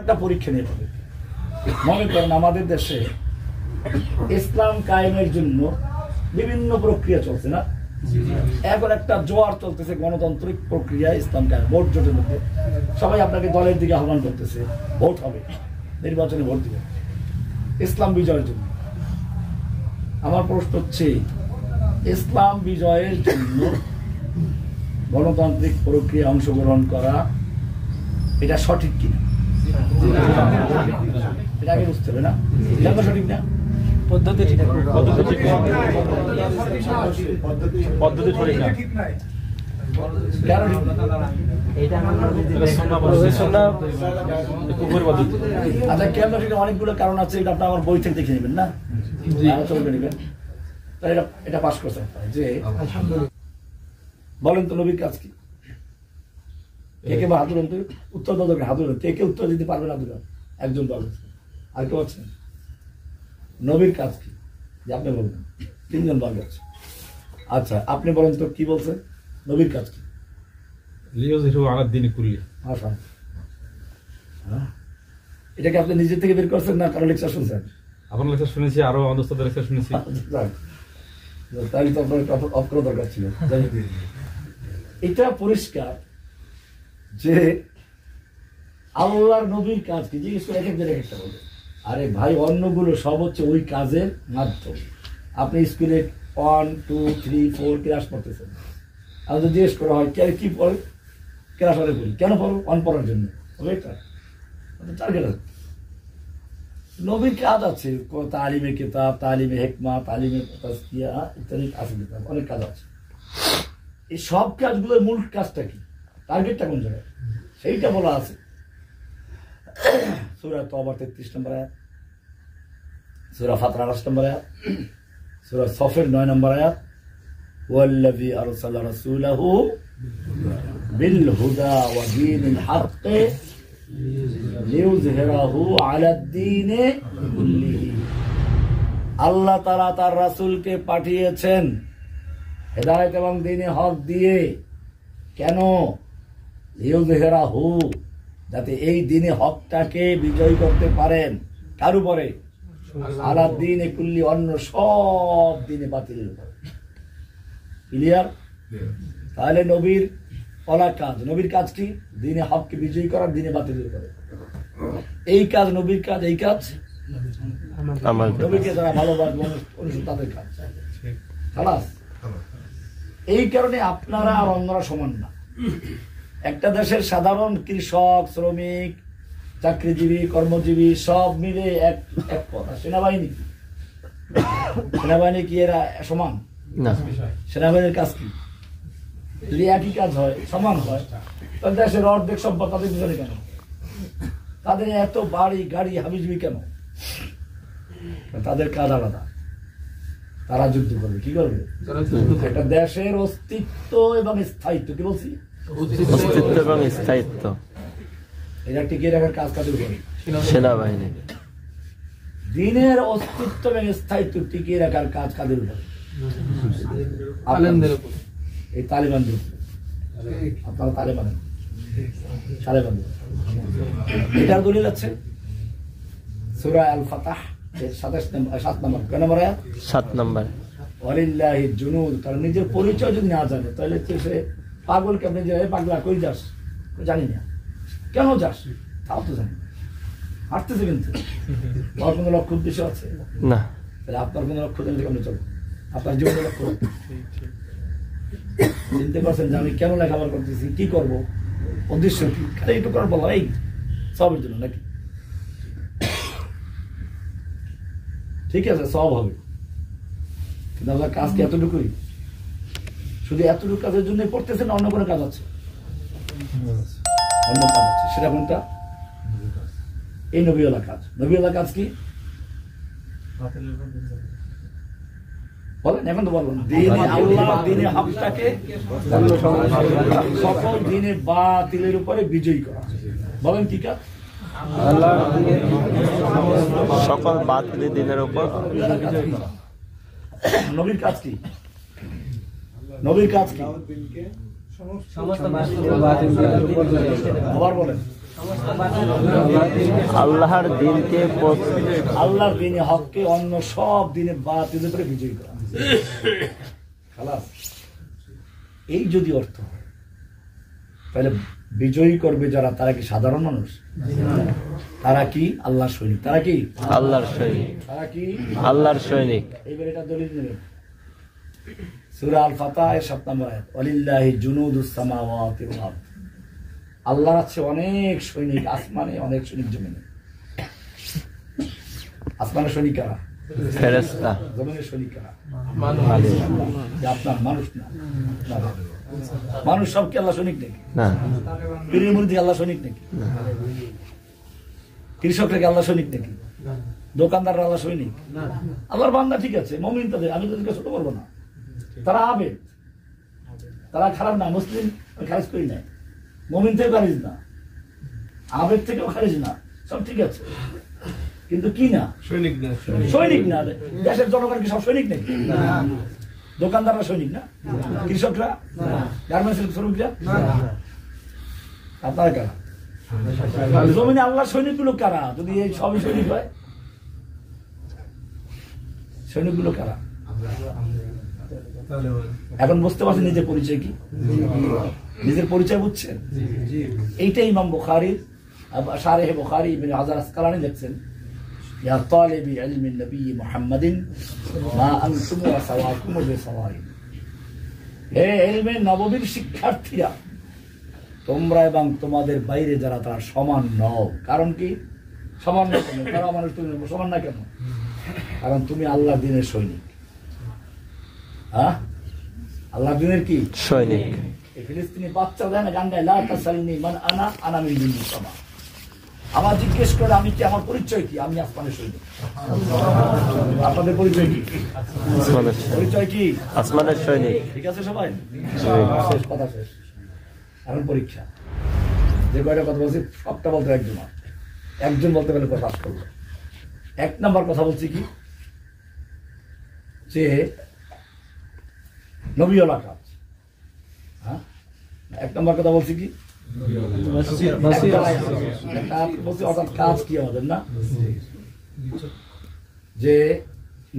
একটা পরীক্ষা নিয়ে হবে। মনে করেন আমাদের দেশে ইসলাম কায়েমের জন্য বিভিন্ন প্রক্রিয়া চলছে না, এখন একটা জোয়ার চলতেছে গণতান্ত্রিক প্রক্রিয়া ইসলাম কায়েম, ভোট জোটের মধ্যে সবাই আপনাকে দলের দিকে আহ্বান করতেছে, ভোট হবে, নির্বাচনে ভোট দিবে ইসলাম বিজয়ের জন্য। আমার প্রশ্ন হচ্ছে, ইসলাম বিজয়ের জন্য গণতান্ত্রিক প্রক্রিয়া অংশগ্রহণ করা এটা সঠিক কিনা? এটা আগে বুঝতে হবে না, এটা সঠিক না, পদ্ধতি ঠিক না, পদ্ধতি সঠিক না। আচ্ছা কেন ঠিক? অনেকগুলো কারণ আছে, এটা আপনার আমার বই থেকে দেখে নেবেন না, চলবে নেবেন। এটা পাস করছেন যে বলেন তো নবীর কাজ কি? কে কে হাত উঠান, উত্তর দাদকে হাত উঠান, কে কে উত্তর দিতে পারবেন? হাত উঠান, একজন বলেন, আর কেউ আছেন? নবীর কাজ কি যে আপনি বলবেন? তিনজন বল আছে। আচ্ছা আপনি বলেন তো কি বলছেন, নবীর কাজ কি? এটাকে আপনি নিজের থেকে বের করছেন না কারো লেকচার শুনছেন? আপনার লেকচার শুনেছি, আরো আমাদের উস্তাদের লেকচার শুনেছি। তাই তো আপনার অফ করা দরকার ছিল। এটা পরিষ্কার যে আল্লাহর নবীর কাজ কি জিজ্ঞেস করে এক একজন এক একটা বলে। আরে ভাই অন্যগুলো সব হচ্ছে ওই কাজের মাধ্যম। আপনি স্কুলে 1, 2, 3, 4 ক্লাস পড়তেছেন, আমাদের জিজ্ঞেস করা হয় কি পড়ে, ক্লাস হলে পড়ি, কেন পড়ো? অন পড়ার জন্য। এটা টার্গেট আছে। নবীর কাজ আছে, তালিমে কিতাব, তালিমে হেকমা, তালিমে তাজকিয়া ইত্যাদি আছে, কিতাব অনেক কাজ আছে। এই সব কাজগুলোর মূল কাজটা কি, টার্গেটটা কোন জায়গায়, সেইটা বলা আছে সূরা তওবা 33 নম্বর আয়াত, সূরা ফাতর 28 নম্বর আয়াত, সূরা সফের 9 নম্বর আয়াত, ওয়াল্লাযী আরসালা রাসূলাহু বিল হুদা ওয়া দীনিল হক লিইয়ুযহিরাহু আলাদ দীনি কুল্লিহি। আল্লাহ তাআলা তার রাসূলকে পাঠিয়েছেন হেদায়েত এবং দ্বীনে হক দিয়ে। কেন? লিইয়ুযহিরাহু, যাতে এই দ্বীনে হকটাকে বিজয় করতে পারেন। কার উপরে? আলাদ দীনি কুল্লি, অন্য সব দ্বীনে বাতিলের উপরে। ক্লিয়ার? তাহলে নবীর কলা কাজ, নবীর কাজ কি? দ্বীনে হককে বিজয়ী করার, দ্বীনে বাতিলের উপরে। এই কাজ নবীর কাজ, এই কাজ নবীকে যারা ভালোবাসবে অনুষ্ঠিত তাদের কাজ। খালাস। এই কারণে আপনারা আর অন্যরা সমান না। একটা দেশের সাধারণ কৃষক, শ্রমিক, চাকরিজীবী, কর্মজীবী সব মিলে এক কথা। সেনাবাহিনী সেনাবাহিনী কি এরা সমান না? সেনাবাহিনীর কাজ কি? যদি একই কাজ হয়, সমান হয়, তাহলে দেশের অর্ধেক সম্পদ তাদের পিছনে কেন? তাদের এত বাড়ি গাড়ি হাবিজবি কেন? তাদের কাজ আলাদা। তারা যুদ্ধ করবে। কি করবে? একটা দেশের অস্তিত্ব এবং স্থায়িত্ব, কি বলছি? অস্তিত্ব এবং স্থায়িত্ব এটা টিকিয়ে রাখার কাজ কাদের উপরে? সেনাবাহিনী। দিনের অস্তিত্ব এবং স্থায়িত্ব টিকিয়ে রাখার কাজ কাদের উপরে? এই তালিবানদের উপরে। আপনারা তালেবান, এটার দলিল আছে সূরা আল ফাতাহ 7 নম্বর আয়াত। 7 নম্বর। ওয়ালিল্লাহি জুনুদ, তার নিজের পরিচয় যদি না জানে তাহলে সে পাগল। কেমন যে পাগলা কই যাস? জানি না। কেন যাস? তাও তো জানি। হাঁটতেছে কিন্তু তোমার কোনো লক্ষ্য উদ্দেশ্য আছে না। তাহলে আপনার কোনো লক্ষ্য জানলে কেমন চলবে? আপনার জীবনের লক্ষ্য চিনতে পারছেন যে আমি কেন লেখাপড়া করতেছি, কি করবো, উদ্দেশ্য কি? খালি একটু করার বলা এই সবের জন্য নাকি? ঠিক আছে, সব হবে, কিন্তু আপনার কাজ কি এতটুকুই? শুধু এতটুকু কাজের জন্য পড়তেছেন, অন্য কোনো কাজ আছে? অন্য কাজ আছে। সেটা কোনটা? এই নবীওয়ালা কাজ। নবীওয়ালা কাজ কি বলেন? এখন তো বলবেন আল্লাহ দ্বীনে হকটাকে সকল দ্বীনে বাতিলের উপরে বিজয়ী করা। বলেন কি কাজ? সকল বাতিল দ্বীনের উপর। নবীর কাজ কি? নবীর কাজ কি? আবার বলেন। আল্লাহর দিনকে আল্লাহর দিনে হককে অন্য সব দিনে বাতিল করে বিজয়ী করা। খালাস। এই যদি অর্থ হয় তাহলে বিজয়ী করবে যারা, তারা কি সাধারণ মানুষ? তারা কি আল্লাহর সৈনিক? তারা কি আল্লাহর সৈনিক? তারা কি আল্লাহর সৈনিক? এইবার এটা দলিল নেবেন। সূরা আল ফাতহ এর 7 নম্বর আয়াত, ওয়ালিল্লাহি জুনুদুস সামাওয়াতি ওয়াল আরদ। আল্লাহর আছে অনেক সৈনিক আসমানে, অনেক সৈনিক জমিনে। আসমানের সৈনিক কারা? ফেরেশতা। জমিনের সৈনিক কারা? আপনার মানুষ না। মানুষ সব কি আল্লাহ সৈনিক নাকি? না। পীরের মুরিদ আল্লাহ সৈনিক নাকি? কৃষকরা কি আল্লাহ সৈনিক নাকি? দোকানদাররা আল্লাহ সৈনিক? আল্লাহর বান্দা ঠিক আছে, মুমিন তাদের, আমি তাদেরকে ছোট বলবো না। তারা আবেদ, তারা খারাপ না। মুসলিম খারিজ করি নাই, মুমিন থেকে খারিজ না, আবেদ থেকেও খারিজ না, সব ঠিক আছে। কিন্তু কি না? সৈনিক না। সৈনিক না। দেশের জনগণ কি সব সৈনিক নাকি? দোকানদাররা সৈনিক না? কৃষকরা? গার্মেন্টস শ্রমিকরা? আপনারা কারা? জমিনে আল্লাহ সৈনিকগুলো কারা? যদি এই সবই সৈনিক হয়, সৈনিকগুলো কারা? এখন বুঝতে পারছেন নিজের পরিচয় কি? নিজের পরিচয় বুঝছেন? এইটাই ইমাম বুখারীর শারহ বুখারী ইবনে হাজার আসকালানী লিখছেন, ইয়া তালিবি ইলমিন নবী মুহাম্মাদিন মা আনতুম ওয়া সাওয়াকুম বিসাওয়াই। হে ইলমে নববীর শিক্ষার্থীরা, তোমরা এবং তোমাদের বাইরে যারা, তারা সমান নও। কারণ কি সমান না? কেন তারা মানুষ, তুমি সমান না কেন? কারণ তুমি আল্লাহর দ্বীনের সৈনিক। হ্যাঁ, আল্লাহর দ্বীনের কি সৈনিক? এই ফিলিস্তিনি বাচ্চা দেয় না গান গায়, লা তাসালনি মান আনা আনা মিন দুনিয়া সামা। আমার জিজ্ঞেস করে আমি কি, আমার পরিচয় কি? আমি আসমানের সৈনিক। আপনাদের পরিচয় কি? পরিচয় কি? আসমানের সৈনিক। ঠিক আছে সবাই? শেষ কথা, শেষ। এখন পরীক্ষা। যে কয়টা কথা বলছি সবটা বলতে একজন, একজন বলতে পারলে পাস করলো। 1 নম্বর কথা বলছি কি, যে নবীওয়ালা কাজ। হ্যাঁ, 1 নম্বর কথা বলছি কি, অর্থাৎ কাজ কি আমাদের না, যে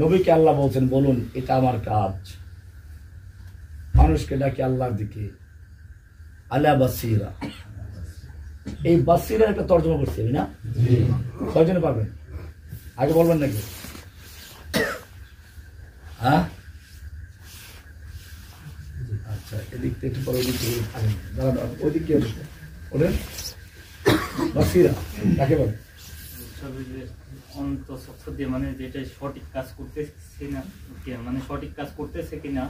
নবীকে আল্লাহ বলছেন বলুন এটা আমার কাজ, মানুষকে ডাকে আল্লাহর দিকে, আলা বাসিরা। এই বাসিরা একটা তর্জমা করছি আমি না? কয়জনে পারবেন? আগে বলবেন নাকি? হ্যাঁ, আচ্ছা, এদিক থেকে একটু পরে ওদিক থেকে দাঁড়ান, ওদিক কি ওদের বাসিরা কাকে বলে? মানে যেটা সঠিক কাজ করতেছে না, মানে সঠিক কাজ করতেছে কিনা,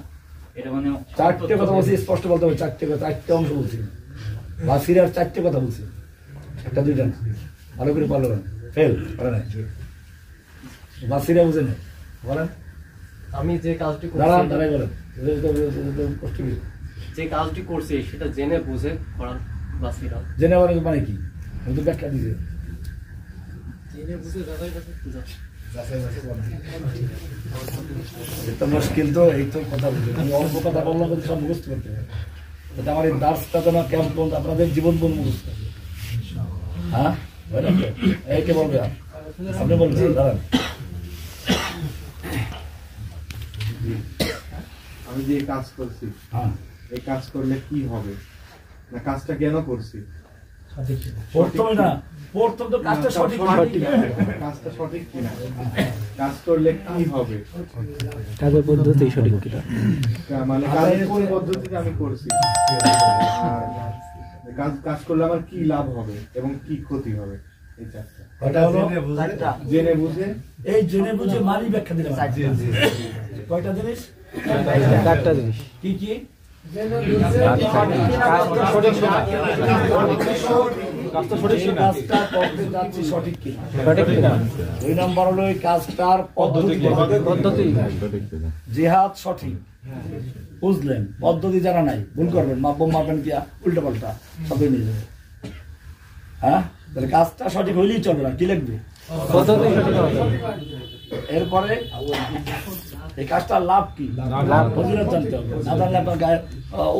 এটা মানে 4টে কথা বলছি, স্পষ্ট বলতে হবে। 4টে কথা, 4টে অংশ বলছি। বাসিরার 4টে কথা বলছি, একটা দুইটা না। ভালো করে পারলো না, ফেল পারে না। বাসিরা বুঝে নেই, বলেন। আমি যে কাজটি দাঁড়ান, দাঁড়াই বলেন। যে কাজটি করছি সেটা জেনে বুঝে করার বাসিরা। জেনে বলেন মানে কি? আমি তো ব্যাখ্যা দিয়েছি। জেনে বুঝে যাচাই বাছাই বুঝা। এটা মুশকিল তো, এই তো কথা বলছি। আমি অল্প কথা বললাম কিন্তু সব মুখস্থ করতে হবে। এটা আমার এই দাসটা তো না, কেমন পর্যন্ত আপনাদের জীবন বন মুখস্থ। হ্যাঁ, এই কে বলবে? আপনি বলবেন, দাঁড়ান। আমি যে কাজ করছি, হ্যাঁ, এই কাজ করলে কি হবে, না কাজটা কেন করছি, প্রথমে না, প্রথম তো কাজটা সঠিক, কাজটা সঠিক কিনা, কাজ করলে কি হবে, কাজের পদ্ধতি সঠিক কিনা, মানে কাজের কোন পদ্ধতিতে আমি করছি, আর কাজ করলে আমার কি লাভ হবে এবং কি ক্ষতি হবে। এই চারটা কয়টা হলো? জেনে বুঝে। এই জেনে বুঝে মানি ব্যাখ্যা দিলাম। কয়টা জিনিস? 4টা জিনিস। কি কি? কাজটা করতে যাচ্ছি সঠিক কিনা। 2 নম্বর হলো এই কাজটার পদ্ধতি। জিহাদ সঠিক বুঝলেন, পদ্ধতি জানা নাই, ভুল করবেন, মাপবো মারবেন কি উল্টো পাল্টা সবই নিয়ে যাবে। হ্যাঁ, তাহলে কাজটা সঠিক হইলেই চলবে না, কি লিখবে? এরপরে এই কাজটার লাভ কি, ফজিলত জানতে হবে। না জানলে আপনার গায়ে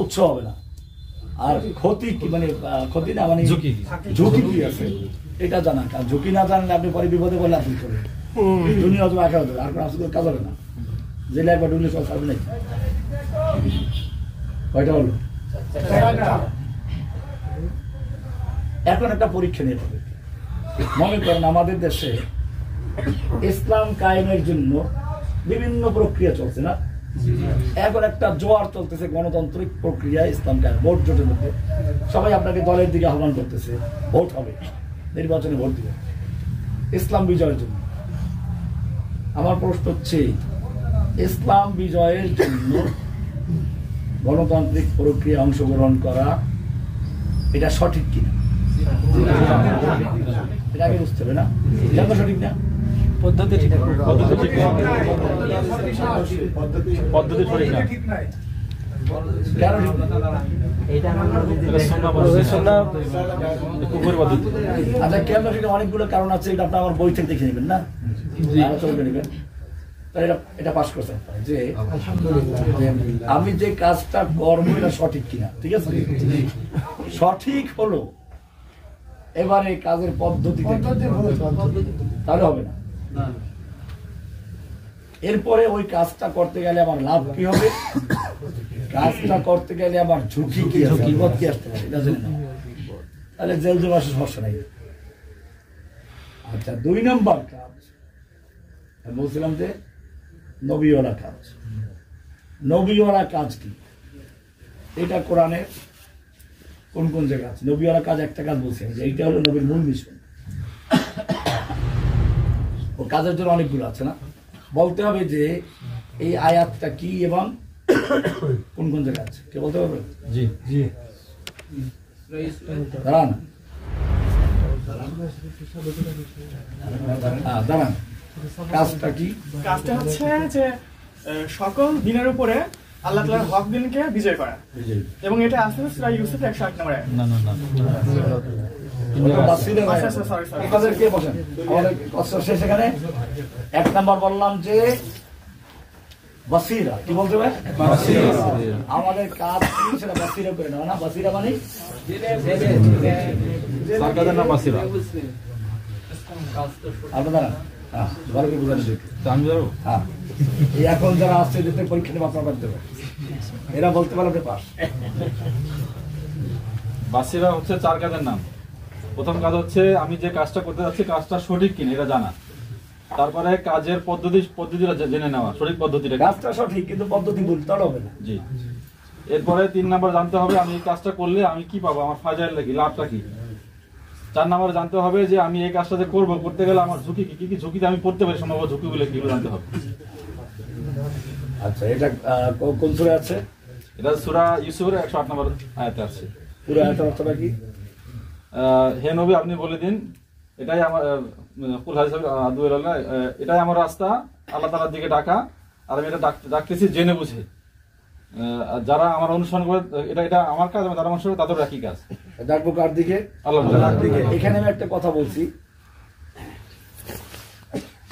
উৎস হবে না। আর ক্ষতি কি মানে ক্ষতি না মানে ঝুঁকি। ঝুঁকি কি আছে এটা জানা, কারণ ঝুঁকি না জানলে আপনি পরে বিপদে বলে আপনি করবেন দুনিয়া অথবা আখেরাত হবে, আর কোনো আসলে কাজ হবে না, জেলে একবার ঢুকলে সব থাকবে নাকি। কয়টা হলো? এখন একটা পরীক্ষা নিয়ে হবে। মনে করেন আমাদের দেশে ইসলাম কায়েমের জন্য বিভিন্ন প্রক্রিয়া চলছে না, এখন একটা জোয়ার চলতেছে গণতান্ত্রিক প্রক্রিয়া ইসলাম কায়েম, ভোট জোটের মধ্যে সবাই আপনাকে দলের দিকে আহ্বান করতেছে, ভোট হবে, নির্বাচনে ভোট দিবে ইসলাম বিজয়ের জন্য। আমার প্রশ্ন হচ্ছে ইসলাম বিজয়ের জন্য গণতান্ত্রিক প্রক্রিয়া অংশগ্রহণ করা এটা সঠিক কিনা, এটা আগে বুঝতে হবে না, এটা তো সঠিক না। পদ্ধতি ঠিক পদ্ধতি ঠিক না। পদ্ধতি সঠিক না। কেন ঠিক না? এটা সুন্নাহ কুফর পদ্ধতি। আচ্ছা কেন ঠিক না? অনেকগুলো কারণ আছে, এটা আপনি আমার বই থেকে দেখে নেবেন না, আলোচনা করে নেবেন। এটা পাস করছেন যে আমি যে কাজটা করবো এটা সঠিক কিনা, ঠিক আছে? সঠিক হলো, এবারে কাজের পদ্ধতি তাহলে হবে না। এরপরে ওই কাজটা করতে গেলে আমার লাভ কি হবে, কাজটা করতে গেলে আমার ঝুঁকি কি আছে, বিপদ কি আসতে পারে এটা জেনে নেওয়া, তাহলে জেল জমাসের সমস্যা নাই। আচ্ছা 2 নম্বর কাজ বলছিলাম যে নবীওয়ালা কাজ। নবীওয়ালা কাজ কি, এটা কোরআনে কোন কোন জায়গা আছে? নবীওয়ালা কাজ একটা কাজ বলছি যে এইটা হলো নবীর মূল মিশন। ও কাজের জন্য অনেকগুলো আছে না, বলতে হবে যে এই আয়াতটা কি এবং কোন কোন জায়গা আছে, কে বলতে পারবে? জি জি। দাঁড়ান দাঁড়ান, কাজটা কি? কাজটা হচ্ছে যে সকল দিনের উপরে আল্লাহ তাআলার হক দিনকে বিজয় করা, এবং এটা আছে সূরা ইউসুফের 108 নম্বর আয়াত। না না না আমাদের কে বলেন আমাদের কষ্ট শেষ। এখানে 1 নম্বর বললাম যে বাসিরা, কি বলতে হবে? আমাদের কাজ কি সেটা বাসিরা করে নেওয়া না, বাসিরা মানে সরকারের নাম বাসিরা। আপনারা ভালো করে বুঝানো দেখি। তো আমি যাবো। হ্যাঁ, এই এখন যারা আসছে এদের পরীক্ষা দেবে আপনারা করতে হবে, এরা বলতে পারবে পাস। বাসিরা হচ্ছে 4 কাজের নাম। প্রথম কাজ হচ্ছে আমি যে কাজটা করতে যাচ্ছি কাজটা সঠিক কিনা এটা জানা, তারপরে কাজের পদ্ধতিটা জেনে নেওয়া, সঠিক পদ্ধতিটা কি। কাজটা সঠিক কিন্তু পদ্ধতি ভুল, তাহলে হবে না। জি। এরপরে 3 নাম্বার জানতে হবে আমি এই কাজটা করলে আমি কি পাবো, আমার ফায়দা কি, লাভটা কি। 4 নাম্বার জানতে হবে যে আমি এই কাজটা যে করবো, করতে গেলে আমার ঝুঁকি কি কি ঝুঁকিতে আমি পড়তে পারি, সম্ভব ঝুঁকিগুলো কি জানতে হবে। আচ্ছা এটা কোন সূরা আছে? এটা সূরা ইউসুফের 108 নম্বর আয়াতে আছে। পুরো আয়াতের অর্থটা কি? হে নবী আপনি বলে দিন এটাই আমার কুল হাদিস এটাই আমার রাস্তা, আল্লাহ তাআলার দিকে ডাকা, আর আমি এটা ডাকতেছি জেনে বুঝে। যারা আমার অনুসরণ করে, এটা আমার কাজ, যারা অনুসরণ করে তাদের একই কাজ। ডাকবো কার দিকে? আল্লাহর দিকে। এখানে আমি একটা কথা বলছি,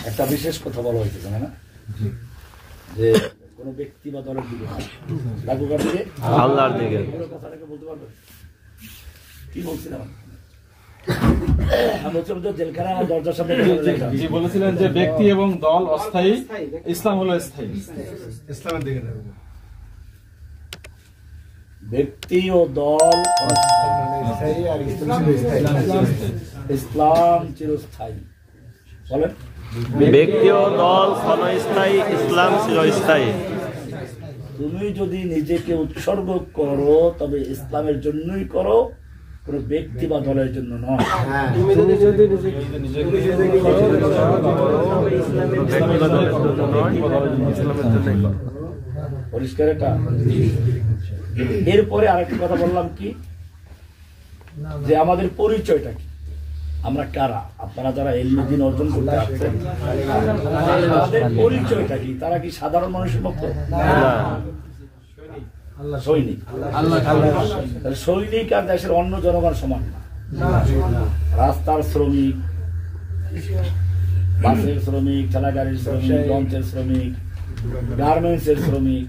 একটা বিশেষ কথা বলা হয়েছে জানে না, যে কোন ব্যক্তি বা দলের দিকে ডাকবো কার দিকে? আল্লাহর দিকে। কথাটাকে বলতে পারবে কি বলছিলাম? আমি হচ্ছে জেলখানা আমার দরজার সামনে জি বলেছিলেন যে ব্যক্তি এবং দল অস্থায়ী, ইসলাম হলো স্থায়ী। ইসলামের দিকে ব্যক্তি ও দল ইসলাম চিরস্থায়ী। বলেন ব্যক্তি ও দল ক্ষণস্থায়ী, ইসলাম চিরস্থায়ী। তুমি যদি নিজেকে উৎসর্গ করো তবে ইসলামের জন্যই করো, কোন ব্যক্তি বা দলের জন্য নয়। পরিষ্কার এটা? এরপরে আরেকটা কথা বললাম কি, যে আমাদের পরিচয়টা কি, আমরা কারা, আপনারা যারা ইলমে দ্বীন অর্জন করতে আসছেন তাদের পরিচয়টা কি? তারা কি সাধারণ মানুষের মতো? সৈনিক। সৈনিক আর দেশের অন্য জনগণ সমান না। রাস্তার শ্রমিক, বাসের শ্রমিক, ঠেলাগাড়ির শ্রমিক, লঞ্চের শ্রমিক, গার্মেন্টস এর শ্রমিক,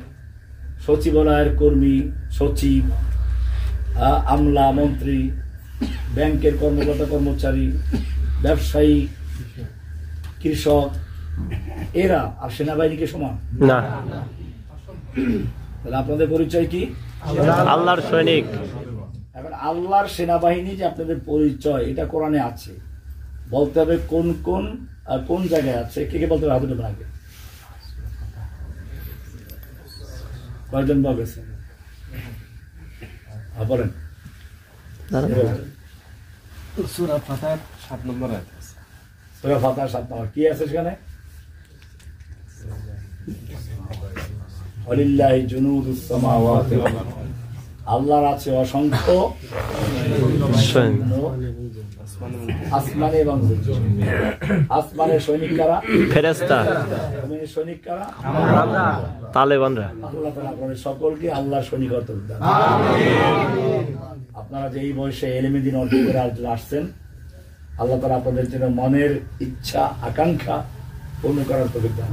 সচিবালয়ের কর্মী, সচিব, আমলা, মন্ত্রী, ব্যাংকের কর্মকর্তা কর্মচারী, ব্যবসায়ী, কৃষক, এরা আর সেনাবাহিনীকে সমান না, তাহলে আপনাদের পরিচয় কি? আল্লাহর সৈনিক। এখন আল্লাহর সেনাবাহিনী যে আপনাদের পরিচয়, এটা কোরআনে আছে। বলতে হবে কোন কোন আর কোন জায়গায় আছে। কে কে বলতে হবে? হাতে দেবেন আগে। কয়জন বলছে? বলেন। সূরা ফাতিহার 7 নম্বর আয়াত আছে। সূরা ফাতিহার 7 নম্বর কি আছে সেখানে? ওয়ালিল্লাহি জুনুদুস সামাওয়াতি ওয়াল আরদ। আল্লাহর আছে অসংখ্য সৈন্য, আসমানে এবং জমিনে। আসমানের সৈনিক কারা? ফেরেশতা। জমিনের সৈনিক কারা? আমরা তালেবানরা। আল্লাহ তাআলা আপনাদের সকলকে আল্লাহর সৈনিকত্ব দান। আপনারা যে এই বয়সে ইলমে দ্বীন অর্জন করে আসছেন, আল্লাহ তাআলা আপনাদের জন্য মনের ইচ্ছা আকাঙ্ক্ষা পূর্ণ করার তৌফিক দান।